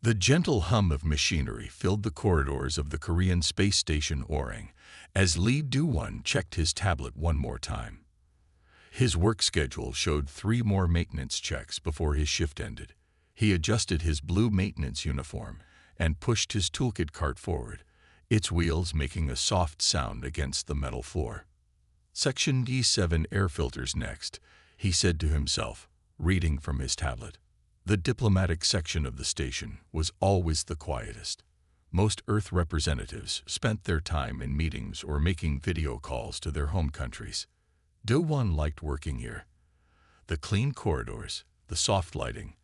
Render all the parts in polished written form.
The gentle hum of machinery filled the corridors of the Korean space station Orang as Lee Do-won checked his tablet one more time. His work schedule showed 3 more maintenance checks before his shift ended. He adjusted his blue maintenance uniform and pushed his toolkit cart forward, its wheels making a soft sound against the metal floor. Section D7 air filters next, he said to himself, reading from his tablet. The diplomatic section of the station was always the quietest. Most Earth representatives spent their time in meetings or making video calls to their home countries. Do-won liked working here. The clean corridors, the soft lighting,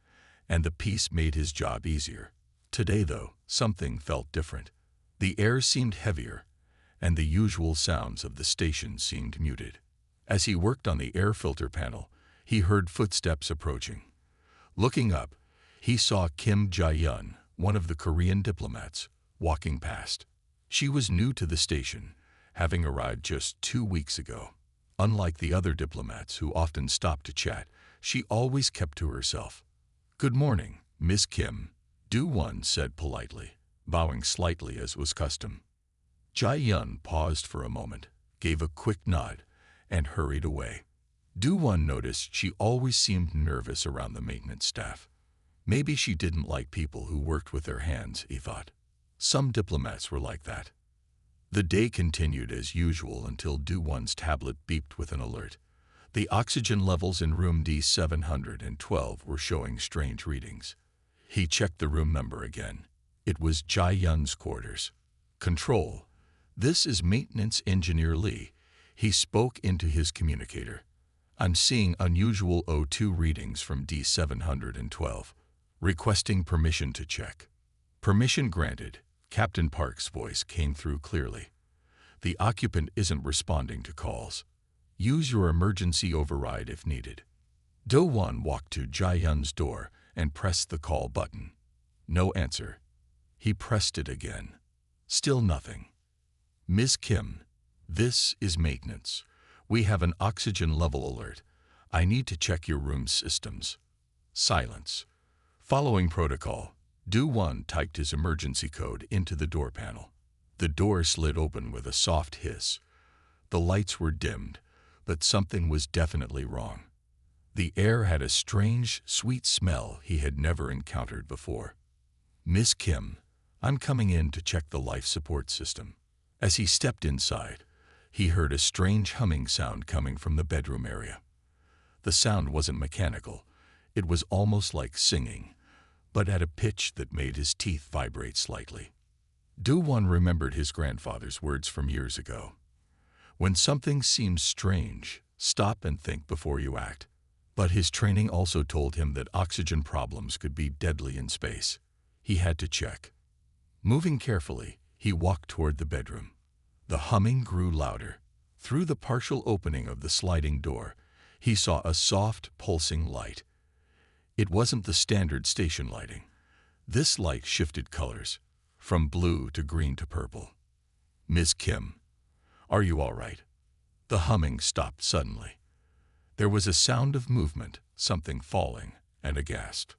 and the peace made his job easier. Today, though, something felt different. The air seemed heavier, and the usual sounds of the station seemed muted. As he worked on the air filter panel, he heard footsteps approaching. Looking up, he saw Kim Jae-yun, one of the Korean diplomats, walking past. She was new to the station, having arrived just 2 weeks ago. Unlike the other diplomats who often stopped to chat, she always kept to herself. "Good morning, Miss Kim," Do-won said politely, bowing slightly as was custom. Jae-yun paused for a moment, gave a quick nod, and hurried away. Do-won noticed she always seemed nervous around the maintenance staff. Maybe she didn't like people who worked with their hands, he thought. Some diplomats were like that. The day continued as usual until Do-won's tablet beeped with an alert. The oxygen levels in room D712 were showing strange readings. He checked the room number again. It was Jae-yun's quarters. "Control, this is Maintenance Engineer Lee." He spoke into his communicator. "I'm seeing unusual O2 readings from D712. Requesting permission to check." "Permission granted." Captain Park's voice came through clearly. "The occupant isn't responding to calls. Use your emergency override if needed." Do-won walked to Jae-yun's door and pressed the call button. No answer. He pressed it again. Still nothing. "Ms. Kim, this is maintenance. We have an oxygen level alert. I need to check your room's systems." Silence. Following protocol, Do-won typed his emergency code into the door panel. The door slid open with a soft hiss. The lights were dimmed, but something was definitely wrong. The air had a strange, sweet smell he had never encountered before. "Miss Kim, I'm coming in to check the life support system." As he stepped inside, he heard a strange humming sound coming from the bedroom area. The sound wasn't mechanical. It was almost like singing, but at a pitch that made his teeth vibrate slightly. Do-won remembered his grandfather's words from years ago. When something seems strange, stop and think before you act. But his training also told him that oxygen problems could be deadly in space. He had to check. Moving carefully, he walked toward the bedroom. The humming grew louder. Through the partial opening of the sliding door, he saw a soft, pulsing light. It wasn't the standard station lighting. This light shifted colors, from blue to green to purple. "Miss Kim, are you all right?" The humming stopped suddenly. There was a sound of movement, something falling, and a gasp.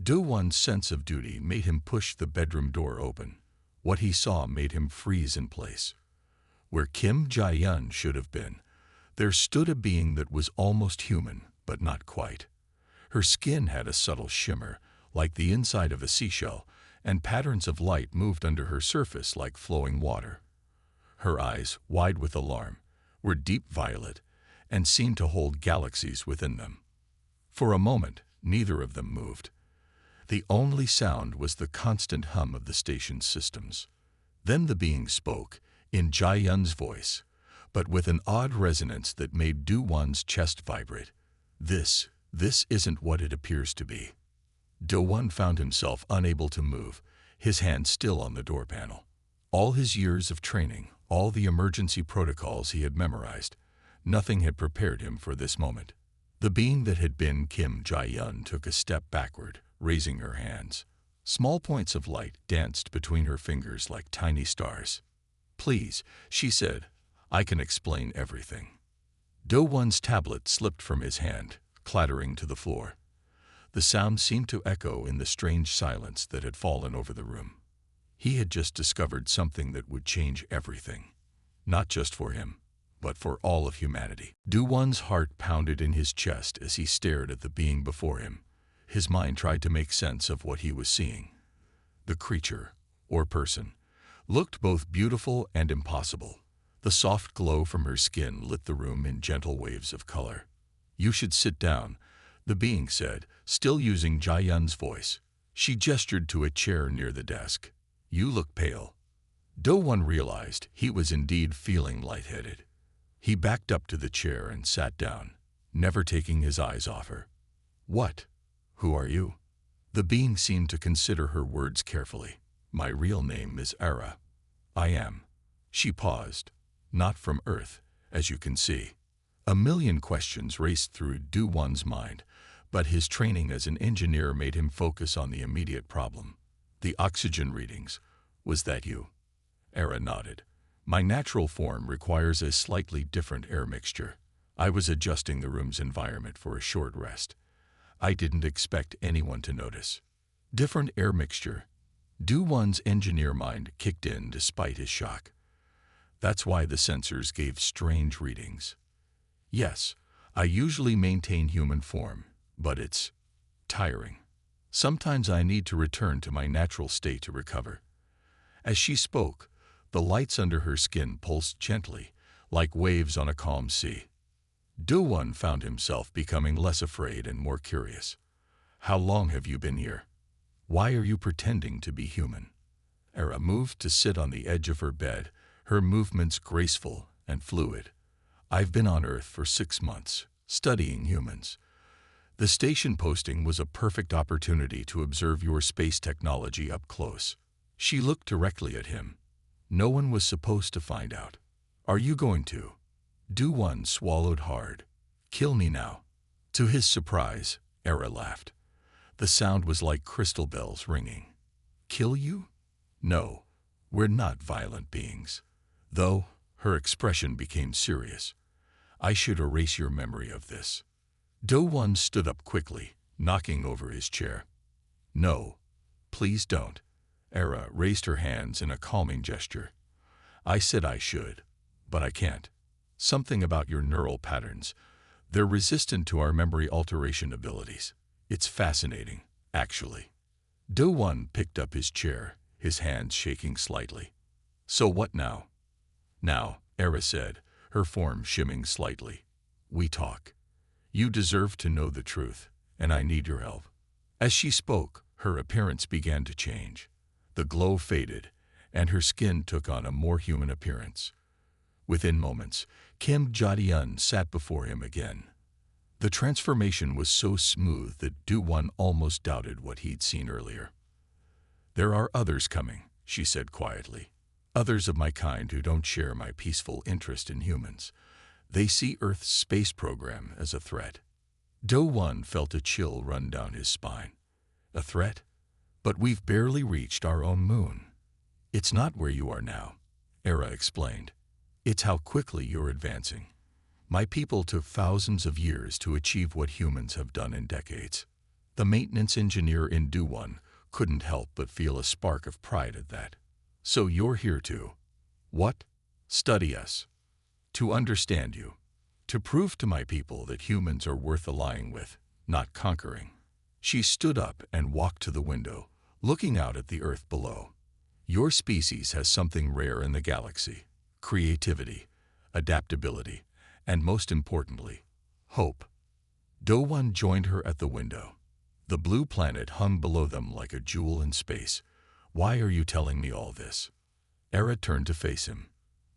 Do-won's sense of duty made him push the bedroom door open. What he saw made him freeze in place. Where Kim Jae-yun should have been, there stood a being that was almost human, but not quite. Her skin had a subtle shimmer, like the inside of a seashell, and patterns of light moved under her surface like flowing water. Her eyes, wide with alarm, were deep violet and seemed to hold galaxies within them. For a moment, neither of them moved. The only sound was the constant hum of the station's systems. Then the being spoke, in Jae-yun's voice, but with an odd resonance that made Do-won's chest vibrate. This isn't what it appears to be." Do-won found himself unable to move, his hand still on the door panel. All his years of training, all the emergency protocols he had memorized, nothing had prepared him for this moment. The being that had been Kim Jae-yun took a step backward, raising her hands. Small points of light danced between her fingers like tiny stars. "Please," she said, "I can explain everything." Do-won's tablet slipped from his hand, clattering to the floor. The sound seemed to echo in the strange silence that had fallen over the room. He had just discovered something that would change everything, not just for him, but for all of humanity. Do-Won's heart pounded in his chest as he stared at the being before him. His mind tried to make sense of what he was seeing. The creature, or person, looked both beautiful and impossible. The soft glow from her skin lit the room in gentle waves of color. "You should sit down," the being said, still using Jia-Yun's voice. She gestured to a chair near the desk. "You look pale." Do-Won realized he was indeed feeling lightheaded. He backed up to the chair and sat down, never taking his eyes off her. "What? Who are you?" The being seemed to consider her words carefully. "My real name is Ara. I am." She paused. "Not from Earth, as you can see." A million questions raced through Do-Won's mind, but his training as an engineer made him focus on the immediate problem. "The oxygen readings. Was that you?" Ara nodded. "My natural form requires a slightly different air mixture. I was adjusting the room's environment for a short rest. I didn't expect anyone to notice." Different air mixture. Do-Won's engineer mind kicked in despite his shock. "That's why the sensors gave strange readings." "Yes, I usually maintain human form, but it's tiring. Sometimes I need to return to my natural state to recover." As she spoke, the lights under her skin pulsed gently, like waves on a calm sea. Do-Won found himself becoming less afraid and more curious. "How long have you been here? Why are you pretending to be human?" Ara moved to sit on the edge of her bed, her movements graceful and fluid. "I've been on Earth for 6 months, studying humans. The station posting was a perfect opportunity to observe your space technology up close." She looked directly at him. "No one was supposed to find out. Are you going to?" Do-Won swallowed hard. "Kill me now." To his surprise, Ara laughed. The sound was like crystal bells ringing. "Kill you? No, we're not violent beings." Though, her expression became serious. "I should erase your memory of this." Do-Won stood up quickly, knocking over his chair. "No, please don't." Ara raised her hands in a calming gesture. "I said I should, but I can't. Something about your neural patterns. They're resistant to our memory alteration abilities. It's fascinating, actually." Do-Won picked up his chair, his hands shaking slightly. "So what now?" "Now," Ara said, her form shimming slightly. "We talk. You deserve to know the truth, and I need your help." As she spoke, her appearance began to change. The glow faded, and her skin took on a more human appearance. Within moments, Kim Jia-Yun sat before him again. The transformation was so smooth that Do-Won almost doubted what he'd seen earlier. "There are others coming," she said quietly. "Others of my kind who don't share my peaceful interest in humans. They see Earth's space program as a threat." Do-Won felt a chill run down his spine. "A threat? But we've barely reached our own moon." "It's not where you are now," Ara explained. "It's how quickly you're advancing. My people took thousands of years to achieve what humans have done in decades." The maintenance engineer in Do-Won couldn't help but feel a spark of pride at that. "So you're here to, what? Study us. To understand you. To prove to my people that humans are worth allying with, not conquering." She stood up and walked to the window, looking out at the Earth below. "Your species has something rare in the galaxy: creativity, adaptability, and most importantly, hope." Do-Won joined her at the window. The blue planet hung below them like a jewel in space. "Why are you telling me all this?" Ara turned to face him.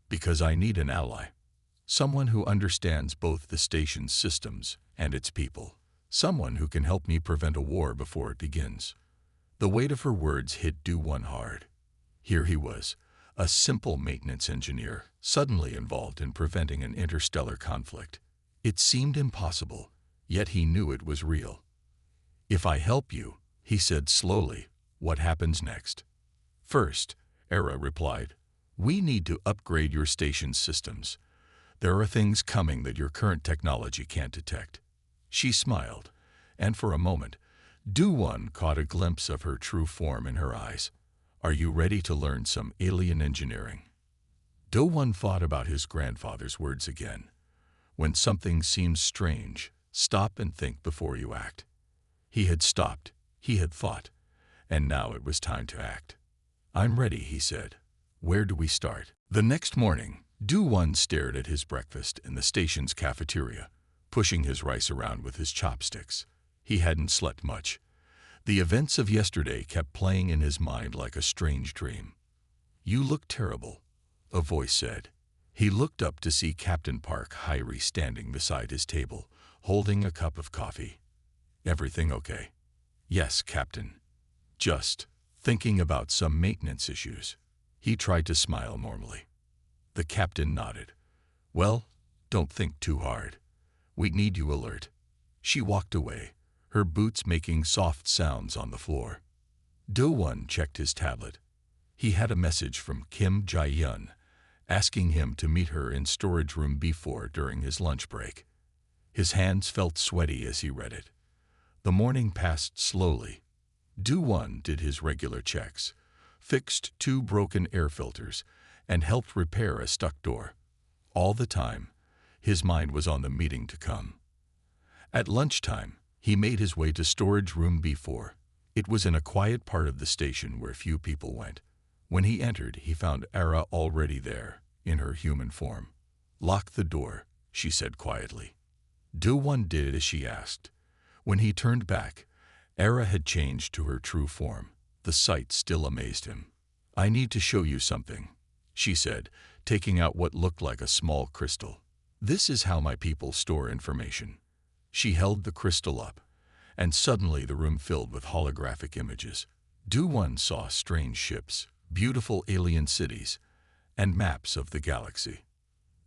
"Because I need an ally. Someone who understands both the station's systems and its people. Someone who can help me prevent a war before it begins." The weight of her words hit Do-Won hard. Here he was, a simple maintenance engineer, suddenly involved in preventing an interstellar conflict. It seemed impossible, yet he knew it was real. "If I help you," he said slowly, "what happens next?" "First," Ara replied, "we need to upgrade your station's systems. There are things coming that your current technology can't detect." She smiled, and for a moment, Do-One caught a glimpse of her true form in her eyes. Are you ready to learn some alien engineering? Do-One thought about his grandfather's words again. When something seems strange, stop and think before you act. He had stopped, he had thought, and now it was time to act. I'm ready, he said. Where do we start? The next morning, Do-One stared at his breakfast in the station's cafeteria, pushing his rice around with his chopsticks. He hadn't slept much. The events of yesterday kept playing in his mind like a strange dream. You look terrible, a voice said. He looked up to see Captain Park Hyrie standing beside his table, holding a cup of coffee. Everything okay? Yes, Captain. Just thinking about some maintenance issues. He tried to smile normally. The captain nodded. Well, don't think too hard. We need you alert. She walked away, her boots making soft sounds on the floor. Do-One checked his tablet. He had a message from Kim Jae-yun, asking him to meet her in storage room B4 during his lunch break. His hands felt sweaty as he read it. The morning passed slowly. Do-One did his regular checks, fixed 2 broken air filters, and helped repair a stuck door. All the time, his mind was on the meeting to come. At lunchtime, he made his way to storage room B4. It was in a quiet part of the station where few people went. When he entered, he found Ara already there, in her human form. Lock the door, she said quietly. Do-One did as she asked. When he turned back, Ara had changed to her true form. The sight still amazed him. I need to show you something, she said, taking out what looked like a small crystal. This is how my people store information. She held the crystal up, and suddenly the room filled with holographic images. Do-One saw strange ships, beautiful alien cities, and maps of the galaxy.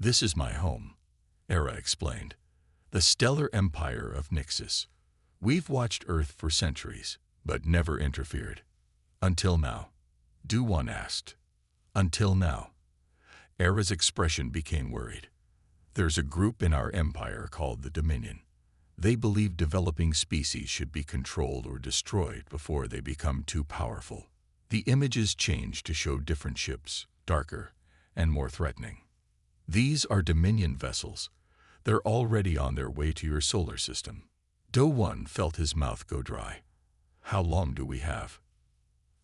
This is my home, Ara explained. The stellar empire of Nixus. We've watched Earth for centuries, but never interfered. Until now, Do-One asked. Until now. Ara's expression became worried. There's a group in our empire called the Dominion. They believe developing species should be controlled or destroyed before they become too powerful. The images changed to show different ships, darker and more threatening. These are Dominion vessels. They're already on their way to your solar system. Do-One felt his mouth go dry. How long do we have?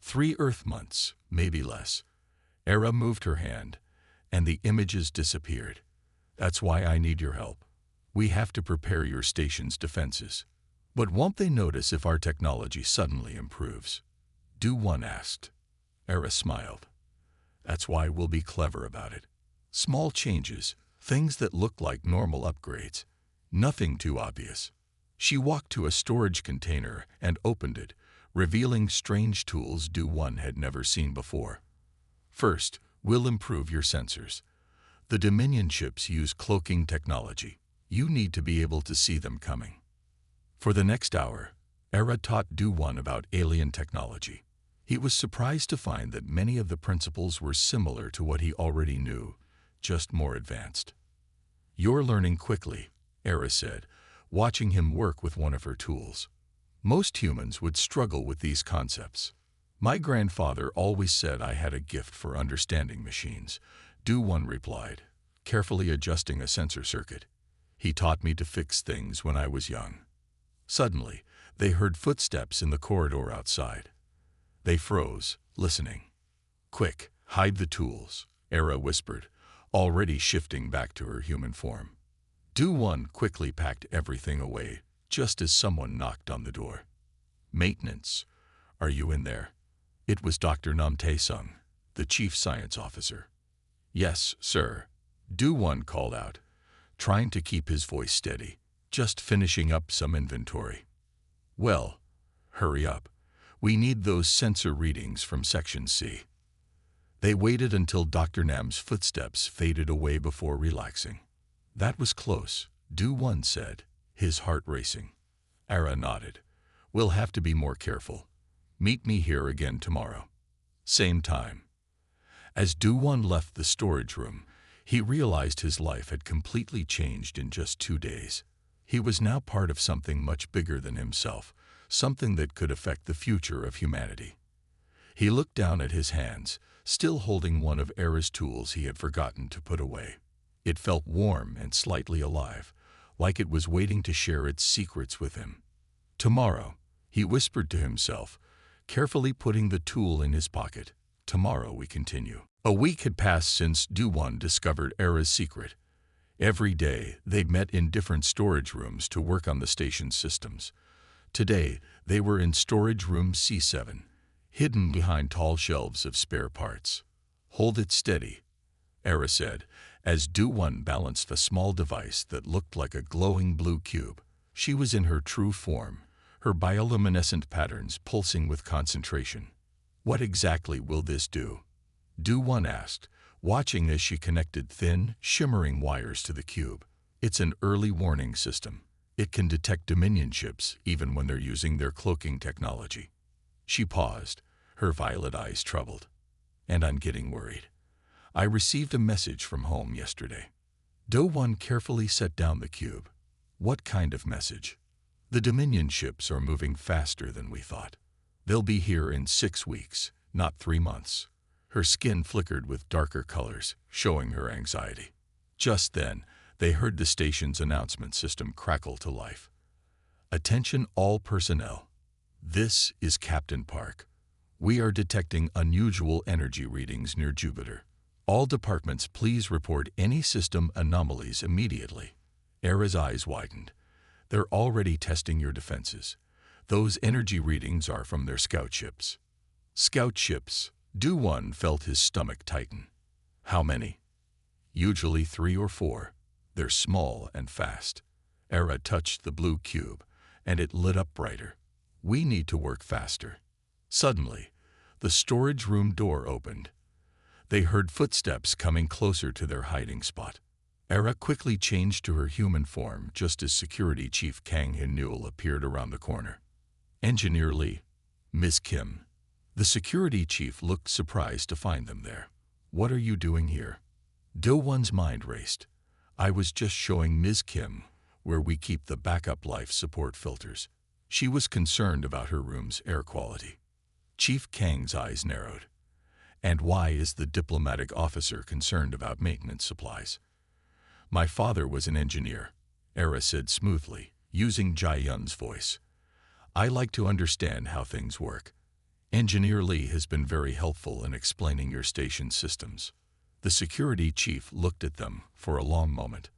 3 Earth months, maybe less. Ara moved her hand, and the images disappeared. That's why I need your help. We have to prepare your station's defenses. But won't they notice if our technology suddenly improves? Do-One asked. Ara smiled. That's why we'll be clever about it. Small changes, things that look like normal upgrades. Nothing too obvious. She walked to a storage container and opened it, revealing strange tools Do-One had never seen before. First, we'll improve your sensors. The Dominion ships use cloaking technology. You need to be able to see them coming. For the next hour, Ara taught Do-One about alien technology. He was surprised to find that many of the principles were similar to what he already knew, just more advanced. You're learning quickly, Ara said, watching him work with one of her tools. Most humans would struggle with these concepts. My grandfather always said I had a gift for understanding machines, Do-One replied, carefully adjusting a sensor circuit. He taught me to fix things when I was young. Suddenly, they heard footsteps in the corridor outside. They froze, listening. Quick, hide the tools, Ara whispered, already shifting back to her human form. Do-One quickly packed everything away, just as someone knocked on the door. Maintenance, are you in there? It was Dr. Nam Tae-sung, the chief science officer. Yes, sir, Do-One called out, trying to keep his voice steady, just finishing up some inventory. Well, hurry up. We need those sensor readings from Section C. They waited until Dr. Nam's footsteps faded away before relaxing. That was close, Do-One said, his heart racing. Ara nodded. We'll have to be more careful. Meet me here again tomorrow. Same time. As Do-One left the storage room, he realized his life had completely changed in just 2 days. He was now part of something much bigger than himself, something that could affect the future of humanity. He looked down at his hands, still holding one of Era's tools he had forgotten to put away. It felt warm and slightly alive, like it was waiting to share its secrets with him. Tomorrow, he whispered to himself, carefully putting the tool in his pocket. Tomorrow we continue. A week had passed since Do-Won discovered Era's secret. Every day, they met in different storage rooms to work on the station's systems. Today, they were in storage room C7, hidden behind tall shelves of spare parts. "Hold it steady," Era said, as Do-Won balanced a small device that looked like a glowing blue cube. She was in her true form, her bioluminescent patterns pulsing with concentration. "What exactly will this do?" Do-Won asked, watching as she connected thin, shimmering wires to the cube. "It's an early warning system. It can detect Dominion ships even when they're using their cloaking technology." She paused, her violet eyes troubled. "And I'm getting worried. I received a message from home yesterday." Do-Won carefully set down the cube. "What kind of message?" "The Dominion ships are moving faster than we thought. They'll be here in 6 weeks, not 3 months. Her skin flickered with darker colors, showing her anxiety. Just then, they heard the station's announcement system crackle to life. "Attention all personnel. This is Captain Park. We are detecting unusual energy readings near Jupiter. All departments please report any system anomalies immediately." Era's eyes widened. "They're already testing your defenses. Those energy readings are from their scout ships." "Scout ships?" Do-Won felt his stomach tighten. "How many?" "Usually 3 or 4. They're small and fast." Era touched the blue cube, and it lit up brighter. "We need to work faster." Suddenly, the storage room door opened. They heard footsteps coming closer to their hiding spot. Era quickly changed to her human form just as Security Chief Kang Hyun-Nul appeared around the corner. "Engineer Lee, Miss Kim." The security chief looked surprised to find them there. "What are you doing here?" Do-Won's mind raced. "I was just showing Ms. Kim where we keep the backup life support filters." She was concerned about her room's air quality. Chief Kang's eyes narrowed. "And why is the diplomatic officer concerned about maintenance supplies?" "My father was an engineer," Era said smoothly, using Jae-Yun's voice. "I like to understand how things work. Engineer Lee has been very helpful in explaining your station's systems." The security chief looked at them for a long moment.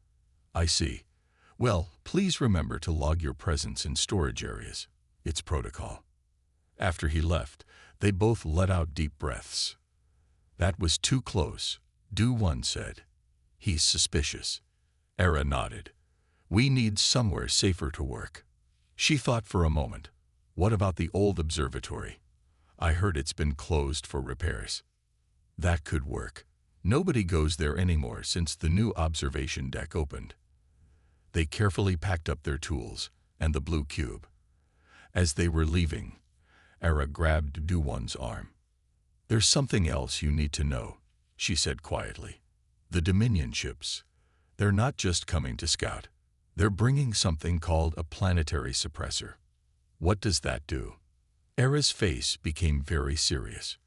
"I see. Well, please remember to log your presence in storage areas. It's protocol." After he left, they both let out deep breaths. "That was too close," Do-Won said. "He's suspicious." Era nodded. "We need somewhere safer to work." She thought for a moment. "What about the old observatory? I heard it's been closed for repairs." "That could work. Nobody goes there anymore since the new observation deck opened." They carefully packed up their tools and the blue cube. As they were leaving, Era grabbed Do-Won's arm. "There's something else you need to know," she said quietly. "The Dominion ships, they're not just coming to scout. They're bringing something called a planetary suppressor." "What does that do?" Era's face became very serious.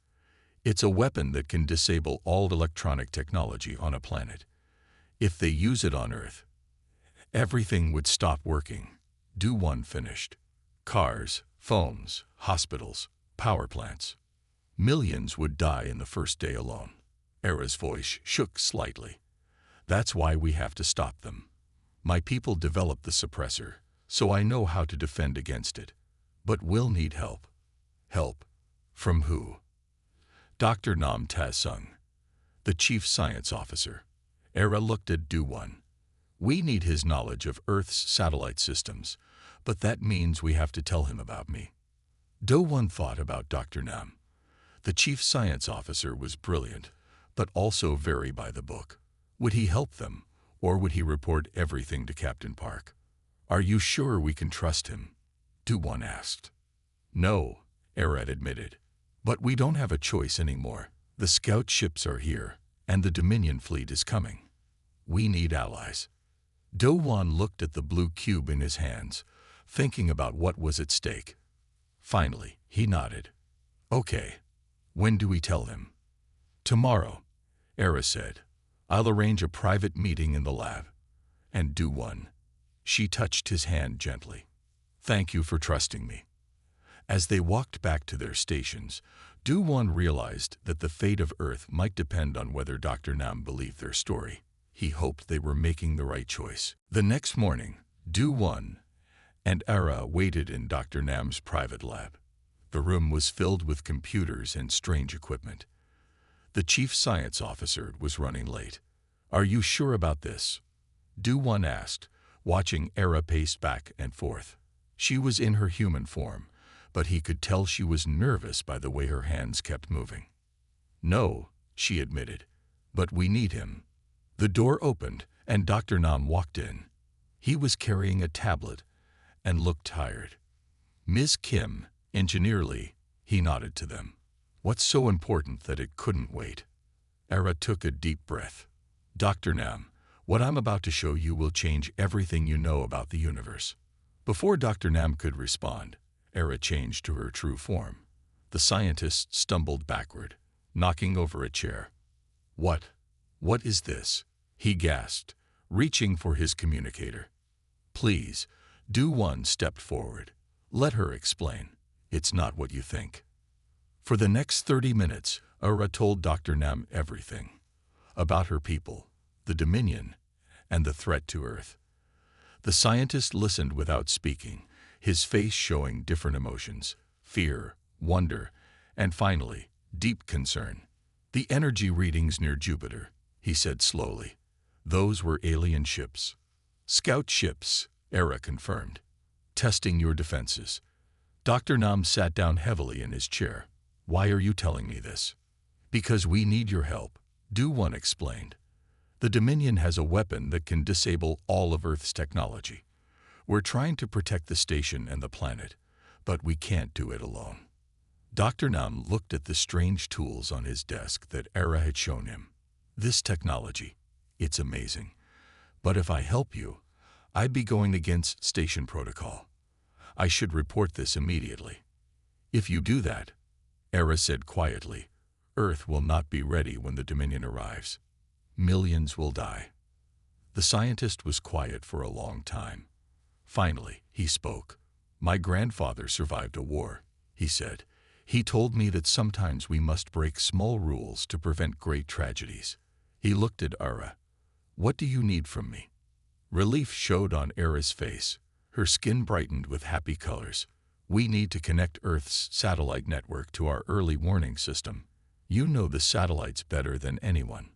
"It's a weapon that can disable all electronic technology on a planet. If they use it on Earth, everything would stop working." Do-Won finished. "Cars, phones, hospitals, power plants. Millions would die in the first day alone." Era's voice shook slightly. "That's why we have to stop them. My people developed the suppressor, so I know how to defend against it. But we'll need help." "Help? From who?" "Dr. Nam Ta-sung, the chief science officer." Era looked at Do-Won. "We need his knowledge of Earth's satellite systems, but that means we have to tell him about me." Do-Won thought about Dr. Nam. The chief science officer was brilliant, but also very by the book. Would he help them, or would he report everything to Captain Park? "Are you sure we can trust him?" Do-Won asked. "No," Era admitted. "But we don't have a choice anymore. The scout ships are here, and the Dominion fleet is coming. We need allies." Do-Won looked at the blue cube in his hands, thinking about what was at stake. Finally, he nodded. Okay. When do we tell him? Tomorrow, Era said. I'll arrange a private meeting in the lab. And do one. She touched his hand gently. Thank you for trusting me. As they walked back to their stations, Do-Won realized that the fate of Earth might depend on whether Dr. Nam believed their story. He hoped they were making the right choice. The next morning, Do-Won and Era waited in Dr. Nam's private lab. The room was filled with computers and strange equipment. The chief science officer was running late. Are you sure about this? Do-Won asked, watching Era pace back and forth. She was in her human form, but he could tell she was nervous by the way her hands kept moving. No, she admitted, but we need him. The door opened and Dr. Nam walked in. He was carrying a tablet and looked tired. Ms. Kim, Engineer Lee, he nodded to them. What's so important that it couldn't wait? Era took a deep breath. Dr. Nam, what I'm about to show you will change everything you know about the universe. Before Dr. Nam could respond, Era changed to her true form. The scientist stumbled backward, knocking over a chair. What is this? He gasped, reaching for his communicator. Please, Do-Won stepped forward. Let her explain. It's not what you think. For the next 30 minutes, Era told Dr. Nam everything. About her people, the Dominion, and the threat to Earth. The scientist listened without speaking, his face showing different emotions: fear, wonder, and finally, deep concern. The energy readings near Jupiter, he said slowly. Those were alien ships. Scout ships, Era confirmed. Testing your defenses. Dr. Nam sat down heavily in his chair. Why are you telling me this? Because we need your help, Do-Won explained. The Dominion has a weapon that can disable all of Earth's technology. We're trying to protect the station and the planet, but we can't do it alone. Dr. Nam looked at the strange tools on his desk that Era had shown him. This technology, it's amazing. But if I help you, I'd be going against station protocol. I should report this immediately. If you do that, Era said quietly, Earth will not be ready when the Dominion arrives. Millions will die. The scientist was quiet for a long time. Finally, he spoke. My grandfather survived a war, he said. He told me that sometimes we must break small rules to prevent great tragedies. He looked at Era. What do you need from me? Relief showed on Era's face. Her skin brightened with happy colors. We need to connect Earth's satellite network to our early warning system. You know the satellites better than anyone.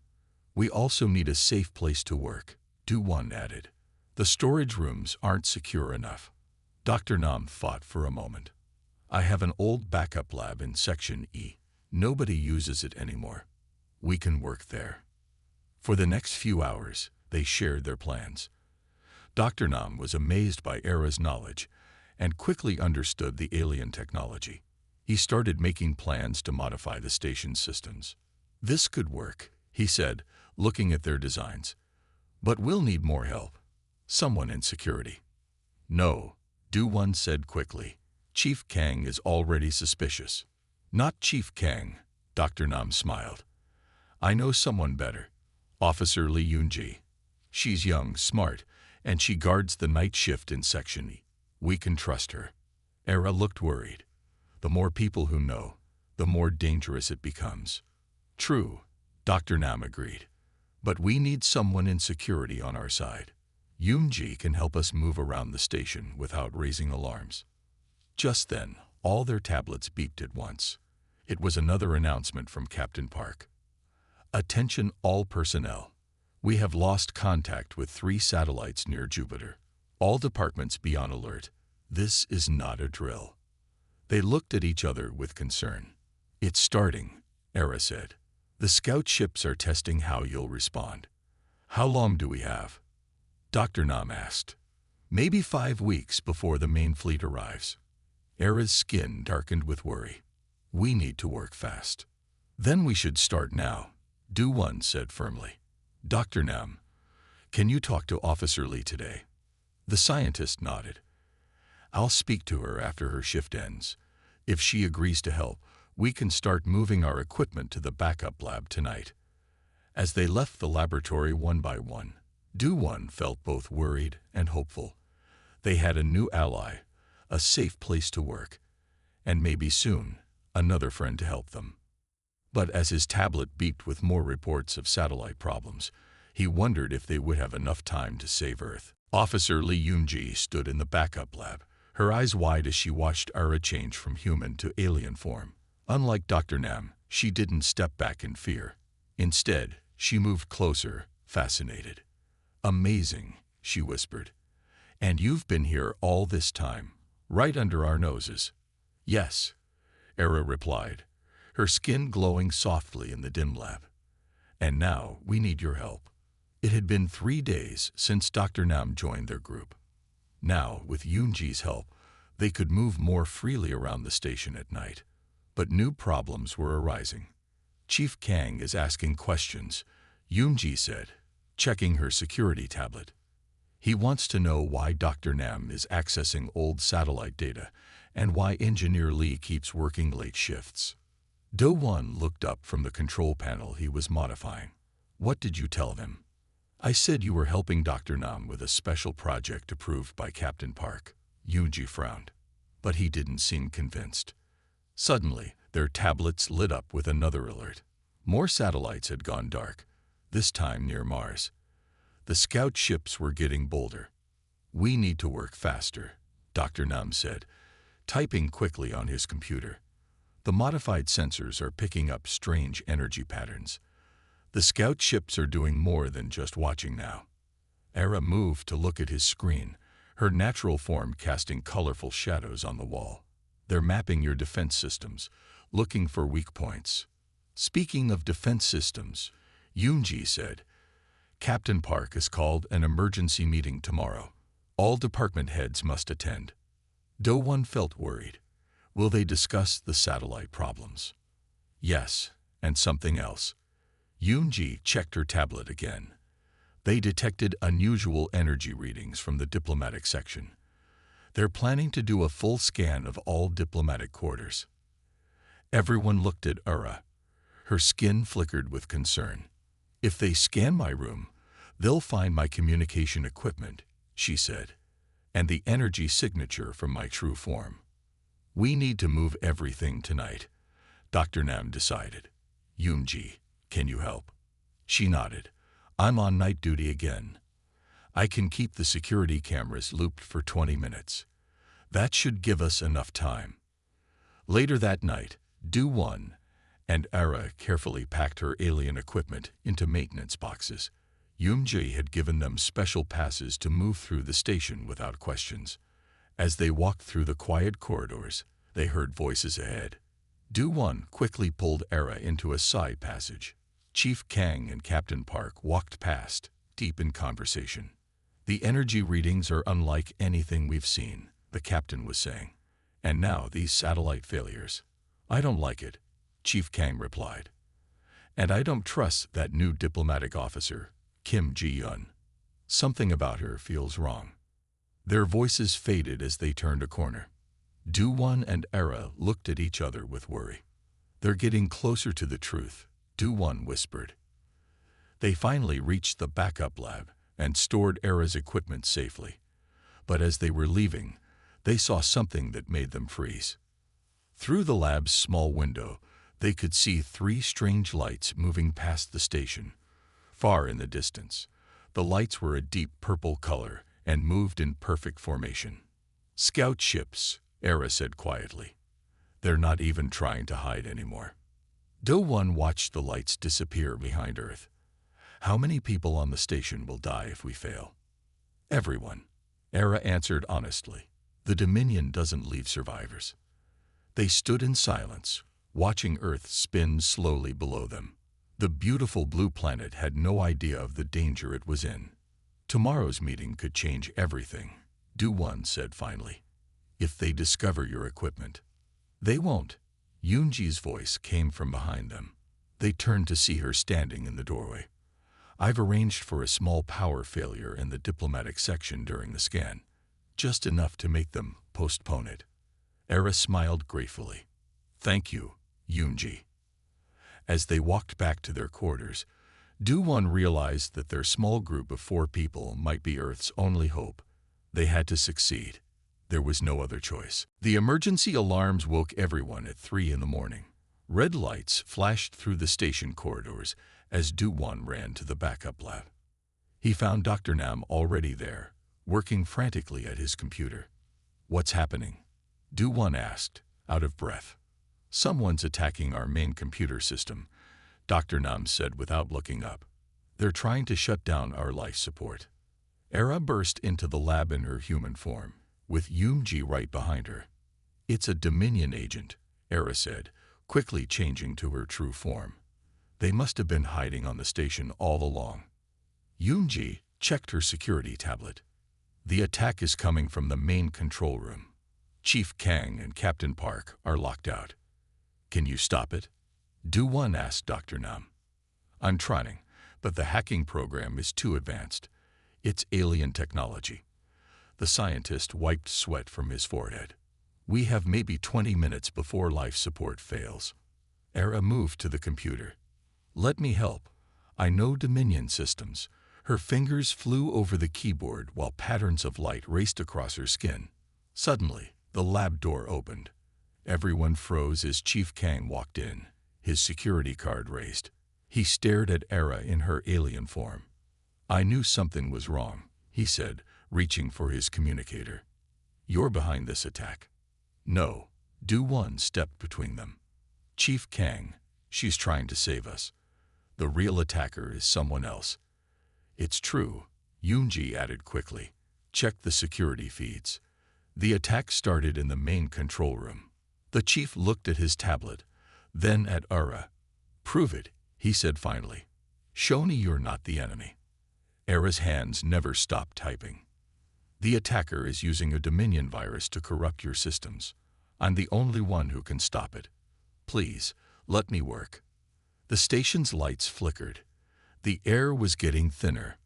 We also need a safe place to work, Do-Won added. The storage rooms aren't secure enough. Dr. Nam thought for a moment. I have an old backup lab in Section E. Nobody uses it anymore. We can work there. For the next few hours, they shared their plans. Dr. Nam was amazed by Era's knowledge and quickly understood the alien technology. He started making plans to modify the station's systems. This could work, he said, looking at their designs. But we'll need more help. Someone in security. No, Do-Won said quickly. Chief Kang is already suspicious. Not Chief Kang, Dr. Nam smiled. I know someone better. Officer Lee Yoon-ji. She's young, smart, and she guards the night shift in Section E. We can trust her. Era looked worried. The more people who know, the more dangerous it becomes. True, Dr. Nam agreed. But we need someone in security on our side. Yoon-ji can help us move around the station without raising alarms. Just then, all their tablets beeped at once. It was another announcement from Captain Park. Attention all personnel. We have lost contact with 3 satellites near Jupiter. All departments be on alert. This is not a drill. They looked at each other with concern. It's starting, Era said. The scout ships are testing how you'll respond. How long do we have? Dr. Nam asked. Maybe 5 weeks before the main fleet arrives. Era's skin darkened with worry. We need to work fast. Then we should start now, Do-Won said firmly. Dr. Nam, can you talk to Officer Lee today? The scientist nodded. I'll speak to her after her shift ends. If she agrees to help, we can start moving our equipment to the backup lab tonight." As they left the laboratory one by one, Do-1 felt both worried and hopeful. They had a new ally, a safe place to work, and maybe soon, another friend to help them. But as his tablet beeped with more reports of satellite problems, he wondered if they would have enough time to save Earth. Officer Lee Yoon-ji stood in the backup lab, her eyes wide as she watched Ara change from human to alien form. Unlike Dr. Nam, she didn't step back in fear. Instead, she moved closer, fascinated. "Amazing," she whispered. "And you've been here all this time, right under our noses." "Yes," Ara replied, her skin glowing softly in the dim lab. "And now we need your help." It had been 3 days since Dr. Nam joined their group. Now, with Yoon-ji's help, they could move more freely around the station at night. But new problems were arising. "Chief Kang is asking questions," Yoon-ji said, checking her security tablet. "He wants to know why Dr. Nam is accessing old satellite data and why Engineer Lee keeps working late shifts." Do-1 looked up from the control panel he was modifying. "What did you tell them?" "I said you were helping Dr. Nam with a special project approved by Captain Park." Yoon-ji frowned, but he didn't seem convinced. Suddenly, their tablets lit up with another alert. More satellites had gone dark, this time near Mars. The scout ships were getting bolder. "We need to work faster," Dr. Nam said, typing quickly on his computer. "The modified sensors are picking up strange energy patterns. The scout ships are doing more than just watching now." Ara moved to look at his screen, her natural form casting colorful shadows on the wall. "They're mapping your defense systems, looking for weak points." "Speaking of defense systems," Yoon-ji said, "Captain Park has called an emergency meeting tomorrow. All department heads must attend." Do-1 felt worried. Will they discuss the satellite problems? Yes, and something else. Yoon-ji checked her tablet again. They detected unusual energy readings from the diplomatic section. They're planning to do a full scan of all diplomatic quarters. Everyone looked at Ara. Her skin flickered with concern. "If they scan my room, they'll find my communication equipment," she said, "and the energy signature from my true form. We need to move everything tonight," Dr. Nam decided. "Yoon-ji, can you help?" She nodded. "I'm on night duty again. I can keep the security cameras looped for 20 minutes. That should give us enough time." Later that night, Do-1 and Ara carefully packed her alien equipment into maintenance boxes. Yoon-ji had given them special passes to move through the station without questions. As they walked through the quiet corridors, they heard voices ahead. Do-1 quickly pulled Ara into a side passage. Chief Kang and Captain Park walked past, deep in conversation. "The energy readings are unlike anything we've seen," the captain was saying. "And now these satellite failures. I don't like it," Chief Kang replied. "And I don't trust that new diplomatic officer, Kim Ji-yeon. Something about her feels wrong." Their voices faded as they turned a corner. Do-1 and Ara looked at each other with worry. "They're getting closer to the truth," Do-1 whispered. They finally reached the backup lab and stored Ara's equipment safely. But as they were leaving, they saw something that made them freeze. Through the lab's small window, they could see 3 strange lights moving past the station. Far in the distance, the lights were a deep purple color and moved in perfect formation. "Scout ships," Ara said quietly. "They're not even trying to hide anymore." Do-1 watched the lights disappear behind Earth. "How many people on the station will die if we fail?" "Everyone," Ara answered honestly. "The Dominion doesn't leave survivors." They stood in silence, watching Earth spin slowly below them. The beautiful blue planet had no idea of the danger it was in. "Tomorrow's meeting could change everything," Do-1 said finally. "If they discover your equipment." "They won't." Yoon-ji's voice came from behind them. They turned to see her standing in the doorway. "I've arranged for a small power failure in the diplomatic section during the scan, just enough to make them postpone it." Era smiled gratefully. Thank you, Yoonji. As they walked back to their quarters, Do-won realized that their small group of 4 people might be Earth's only hope. They had to succeed. There was no other choice. The emergency alarms woke everyone at 3 in the morning. Red lights flashed through the station corridors as Do-won ran to the backup lab. He found Dr. Nam already there, working frantically at his computer. What's happening? Do-won asked, out of breath. Someone's attacking our main computer system, Dr. Nam said without looking up. They're trying to shut down our life support. Era burst into the lab in her human form, with Yoonji right behind her. It's a Dominion agent, Era said, quickly changing to her true form. They must have been hiding on the station all along. Yoonji checked her security tablet. The attack is coming from the main control room. Chief Kang and Captain Park are locked out. Can you stop it? Do-won asked Dr. Nam. I'm trying, but the hacking program is too advanced. It's alien technology. The scientist wiped sweat from his forehead. We have maybe 20 minutes before life support fails. Era moved to the computer. Let me help. I know Dominion systems. Her fingers flew over the keyboard while patterns of light raced across her skin. Suddenly, the lab door opened. Everyone froze as Chief Kang walked in, his security card raised. He stared at Era in her alien form. I knew something was wrong, he said, reaching for his communicator. You're behind this attack. No, Do-won stepped between them. Chief Kang, she's trying to save us. The real attacker is someone else. It's true, Yoonji added quickly. Check the security feeds. The attack started in the main control room. The chief looked at his tablet, then at Era. Prove it, he said finally. Show me you're not the enemy. Era's hands never stopped typing. The attacker is using a Dominion virus to corrupt your systems. I'm the only one who can stop it. Please, let me work. The station's lights flickered. The air was getting thinner.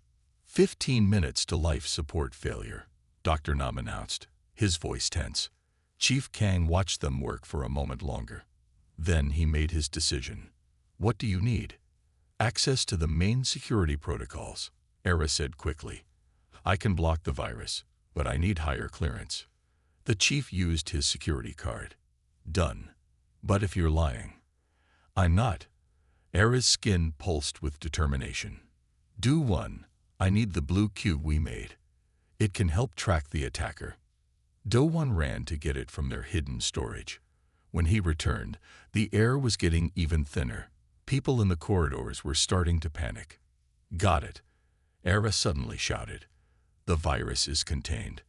15 minutes to life support failure, Dr. Nam announced, his voice tense. Chief Kang watched them work for a moment longer. Then he made his decision. What do you need? Access to the main security protocols, Era said quickly. I can block the virus, but I need higher clearance. The chief used his security card. Done. But if you're lying. I'm not. Era's skin pulsed with determination. Do-won, I need the blue cube we made. It can help track the attacker. Do-won ran to get it from their hidden storage. When he returned, the air was getting even thinner. People in the corridors were starting to panic. Got it. Era suddenly shouted. The virus is contained.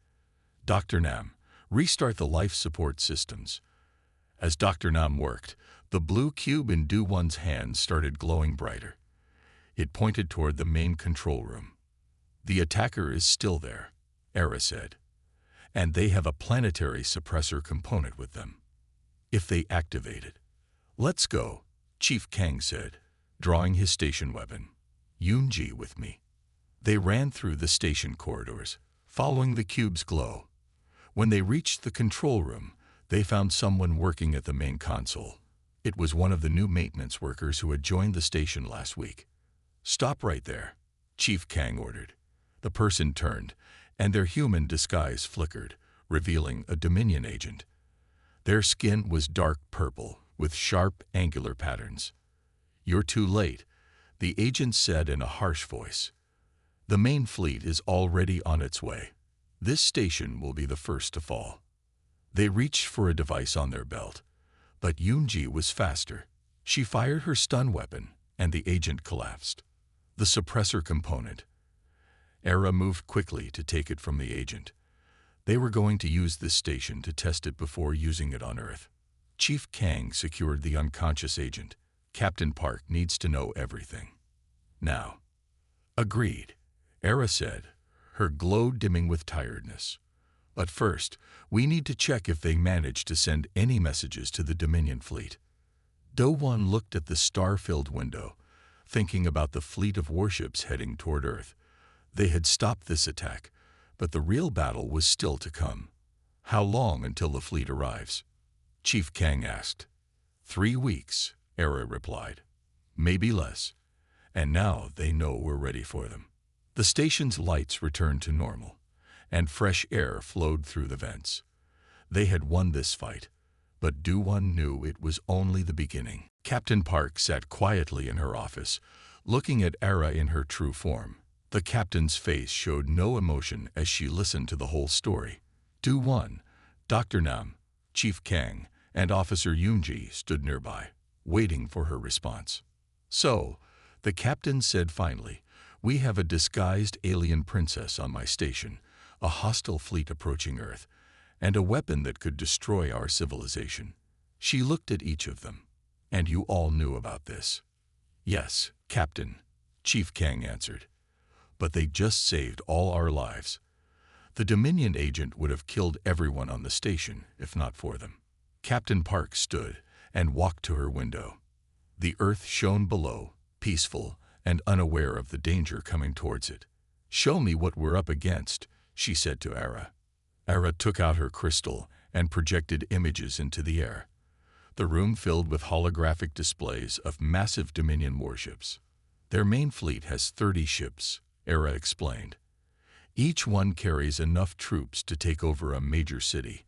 Dr. Nam, restart the life support systems. As Dr. Nam worked, the blue cube in Do-won's hand started glowing brighter. It pointed toward the main control room. The attacker is still there, Era said. And they have a planetary suppressor component with them. If they activate it. Let's go, Chief Kang said, drawing his station weapon. Yoonji with me. They ran through the station corridors, following the cube's glow. When they reached the control room, they found someone working at the main console. It was one of the new maintenance workers who had joined the station last week. Stop right there, Chief Kang ordered. The person turned, and their human disguise flickered, revealing a Dominion agent. Their skin was dark purple, with sharp, angular patterns. You're too late, the agent said in a harsh voice. The main fleet is already on its way. This station will be the first to fall. They reached for a device on their belt, but Yoonji was faster. She fired her stun weapon, and the agent collapsed. The suppressor component. Era moved quickly to take it from the agent. They were going to use this station to test it before using it on Earth. Chief Kang secured the unconscious agent. Captain Park needs to know everything. Now. Agreed, Era said, her glow dimming with tiredness. But first, we need to check if they managed to send any messages to the Dominion fleet. Do-won looked at the star-filled window, thinking about the fleet of warships heading toward Earth. They had stopped this attack, but the real battle was still to come. How long until the fleet arrives? Chief Kang asked. 3 weeks, Era replied. Maybe less. And now they know we're ready for them. The station's lights returned to normal, and fresh air flowed through the vents. They had won this fight, but Do-won knew it was only the beginning. Captain Park sat quietly in her office, looking at Era in her true form. The captain's face showed no emotion as she listened to the whole story. Do-won, Dr. Nam, Chief Kang, and Officer Yoonji stood nearby, waiting for her response. So, the captain said finally, "We have a disguised alien princess on my station, a hostile fleet approaching Earth, and a weapon that could destroy our civilization." She looked at each of them. "And you all knew about this?" "Yes, Captain," Chief Kang answered. "But they just saved all our lives. The Dominion agent would have killed everyone on the station if not for them." Captain Park stood and walked to her window. The Earth shone below, peaceful and unaware of the danger coming towards it. "Show me what we're up against," she said to Era. Era took out her crystal and projected images into the air. The room filled with holographic displays of massive Dominion warships. "Their main fleet has 30 ships," Era explained. "Each one carries enough troops to take over a major city,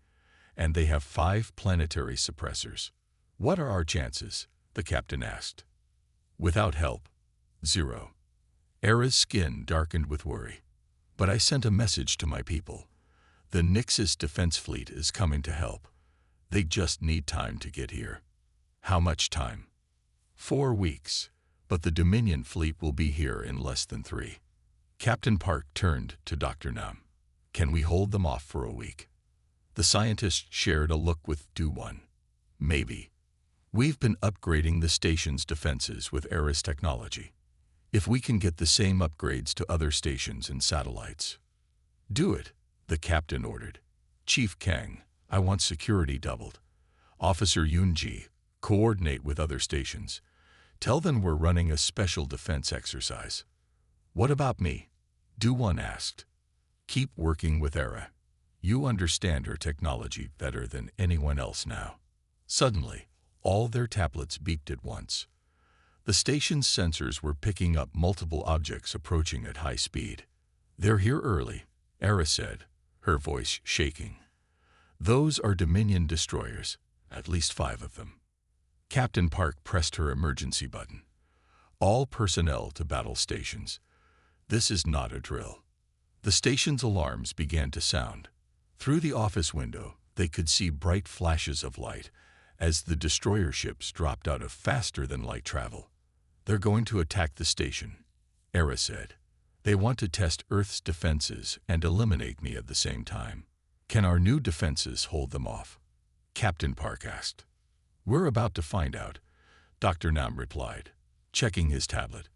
and they have 5 planetary suppressors." "What are our chances?" the captain asked. "Without help, 0. Era's skin darkened with worry. "But I sent a message to my people. The Nixus defense fleet is coming to help. They just need time to get here." "How much time?" 4 weeks, but the Dominion fleet will be here in less than 3. Captain Park turned to Dr. Nam. "Can we hold them off for a week?" The scientist shared a look with Do-won. "Maybe. We've been upgrading the station's defenses with Era's technology. If we can get the same upgrades to other stations and satellites." "Do it," the captain ordered. "Chief Kang, I want security doubled. Officer Yoonji, coordinate with other stations. Tell them we're running a special defense exercise." "What about me?" Do-won asked. "Keep working with Era. You understand her technology better than anyone else now." Suddenly, all their tablets beeped at once. The station's sensors were picking up multiple objects approaching at high speed. "They're here early," Era said, her voice shaking. "Those are Dominion destroyers, at least 5 of them." Captain Park pressed her emergency button. "All personnel to battle stations. This is not a drill." The station's alarms began to sound. Through the office window, they could see bright flashes of light as the destroyer ships dropped out of faster-than-light travel. "They're going to attack the station," Era said. "They want to test Earth's defenses and eliminate me at the same time." "Can our new defenses hold them off?" Captain Park asked. "We're about to find out," Dr. Nam replied, checking his tablet.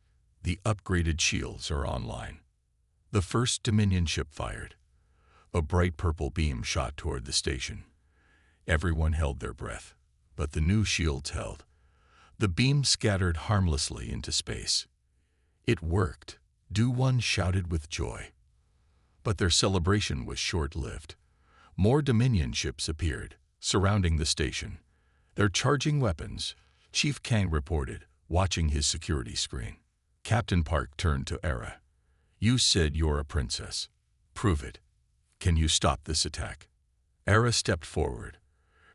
"The upgraded shields are online." The first Dominion ship fired. A bright purple beam shot toward the station. Everyone held their breath, but the new shields held. The beam scattered harmlessly into space. "It worked," Do-won shouted with joy. But their celebration was short-lived. More Dominion ships appeared, surrounding the station. "They're charging weapons," Chief Kang reported, watching his security screen. Captain Park turned to Era. "You said you're a princess. Prove it. Can you stop this attack?" Era stepped forward,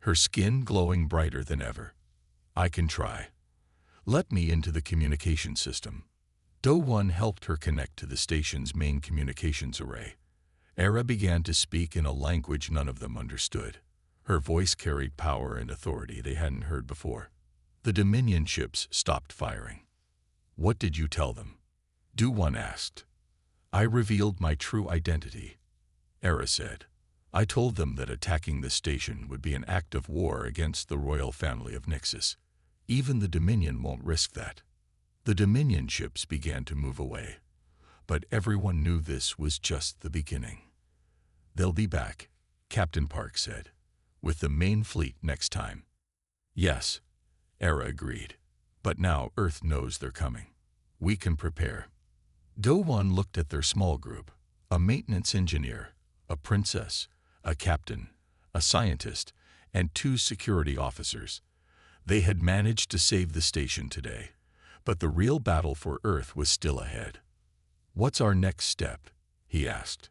her skin glowing brighter than ever. "I can try. Let me into the communication system." Do-won helped her connect to the station's main communications array. Era began to speak in a language none of them understood. Her voice carried power and authority they hadn't heard before. The Dominion ships stopped firing. "What did you tell them?" Do-won asked. "I revealed my true identity," Era said. "I told them that attacking the station would be an act of war against the royal family of Nixus. Even the Dominion won't risk that." The Dominion ships began to move away, but everyone knew this was just the beginning. "They'll be back," Captain Park said, "with the main fleet next time." "Yes," Era agreed, "but now Earth knows they're coming. We can prepare." Do-won looked at their small group, a maintenance engineer, a princess, a captain, a scientist, and 2 security officers. They had managed to save the station today, but the real battle for Earth was still ahead. "What's our next step?" he asked.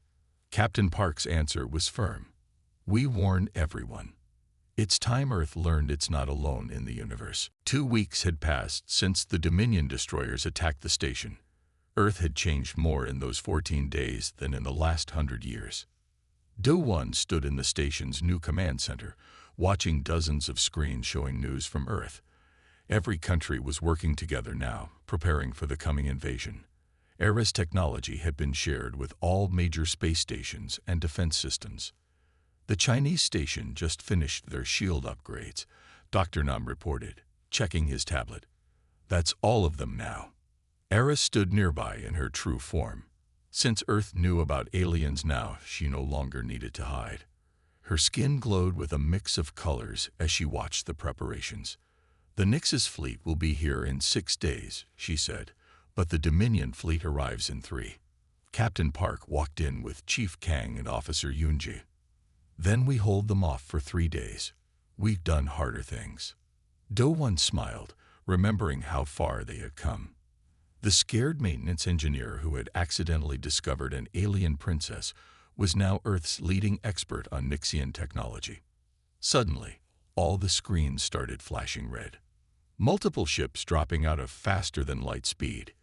Captain Park's answer was firm. "We warn everyone. It's time Earth learned it's not alone in the universe." 2 weeks had passed since the Dominion destroyers attacked the station. Earth had changed more in those 14 days than in the last 100 years. Do-1 stood in the station's new command center, watching dozens of screens showing news from Earth. Every country was working together now, preparing for the coming invasion. ERA's technology had been shared with all major space stations and defense systems. The Chinese station just finished their shield upgrades, Dr. Nam reported, checking his tablet. "That's all of them now." ERA stood nearby in her true form. Since Earth knew about aliens now, she no longer needed to hide. Her skin glowed with a mix of colors as she watched the preparations. "The Nix's fleet will be here in 6 days, she said, "but the Dominion fleet arrives in 3. Captain Park walked in with Chief Kang and Officer Yunji. "Then we hold them off for 3 days. We've done harder things." Do-1 smiled, remembering how far they had come. The scared maintenance engineer who had accidentally discovered an alien princess was now Earth's leading expert on Nixian technology. Suddenly, all the screens started flashing red. Multiple ships dropping out of faster-than-light speed.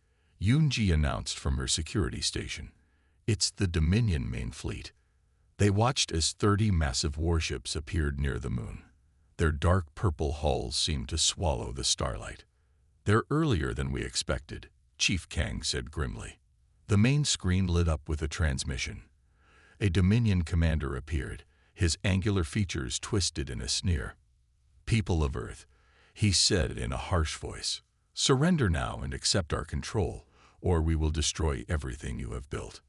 Yunji announced from her security station. "It's the Dominion main fleet." They watched as 30 massive warships appeared near the moon. Their dark purple hulls seemed to swallow the starlight. "They're earlier than we expected," Chief Kang said grimly. The main screen lit up with a transmission. A Dominion commander appeared, his angular features twisted in a sneer. "People of Earth," he said in a harsh voice, "surrender now and accept our control, or we will destroy everything you have built."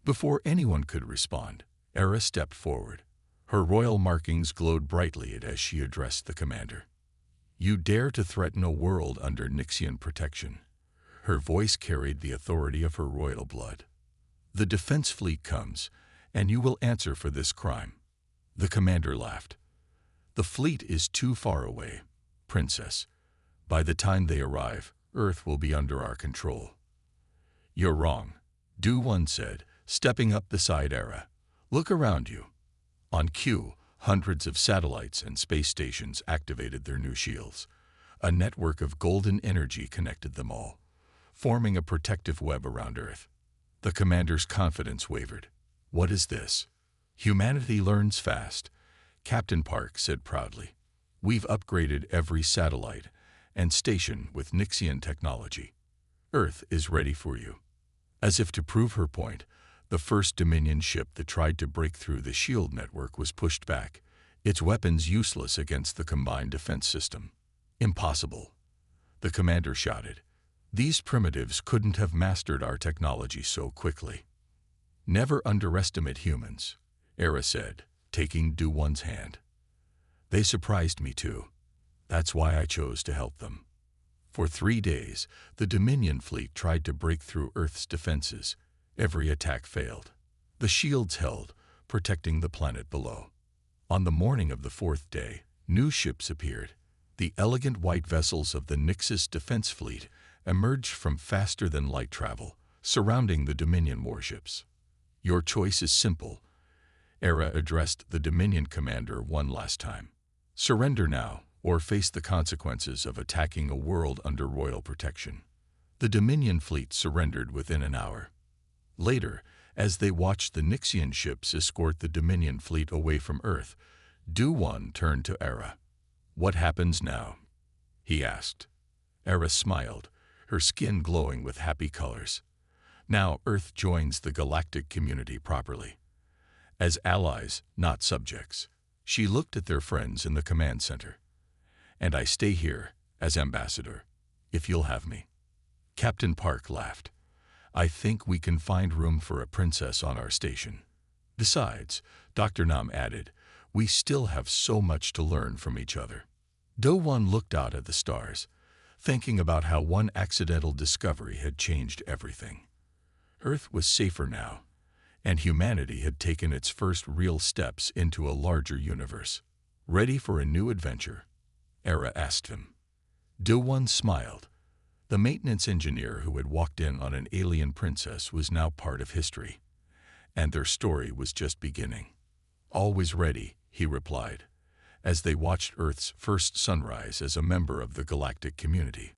Before anyone could respond, ERA stepped forward. Her royal markings glowed brightly as she addressed the commander. "You dare to threaten a world under Nixian protection." Her voice carried the authority of her royal blood. "The defense fleet comes, and you will answer for this crime." The commander laughed. "The fleet is too far away, Princess. By the time they arrive, Earth will be under our control." "You're wrong," Do-1 said, stepping up beside ERA. "Look around you." On cue, hundreds of satellites and space stations activated their new shields. A network of golden energy connected them all, forming a protective web around Earth. The commander's confidence wavered. "What is this?" "Humanity learns fast," Captain Park said proudly. "We've upgraded every satellite and station with Nixian technology. Earth is ready for you." As if to prove her point, the first Dominion ship that tried to break through the shield network was pushed back, its weapons useless against the combined defense system. "Impossible," the commander shouted. "These primitives couldn't have mastered our technology so quickly." "Never underestimate humans," ERA said, taking Do-1's hand. "They surprised me too. That's why I chose to help them." For 3 days, the Dominion fleet tried to break through Earth's defenses. Every attack failed. The shields held, protecting the planet below. On the morning of the 4th day, new ships appeared. The elegant white vessels of the Nix's defense fleet emerged from faster-than-light travel, surrounding the Dominion warships. "Your choice is simple," ERA addressed the Dominion commander one last time. "Surrender now, or face the consequences of attacking a world under royal protection." The Dominion fleet surrendered within an hour. Later, as they watched the Nixian ships escort the Dominion fleet away from Earth, Do-1 turned to ERA. "What happens now?" he asked. ERA smiled, her skin glowing with happy colors. "Now Earth joins the galactic community properly. As allies, not subjects." She looked at their friends in the command center. "And I stay here, as ambassador, if you'll have me." Captain Park laughed. "I think we can find room for a princess on our station. Besides," Dr. Nam added, "we still have so much to learn from each other." Do-1 looked out at the stars, thinking about how one accidental discovery had changed everything. Earth was safer now. and humanity had taken its first real steps into a larger universe. "Ready for a new adventure?" Era asked him. Do-1 smiled. The maintenance engineer who had walked in on an alien princess was now part of history, and their story was just beginning. "Always ready," he replied, as they watched Earth's first sunrise as a member of the galactic community.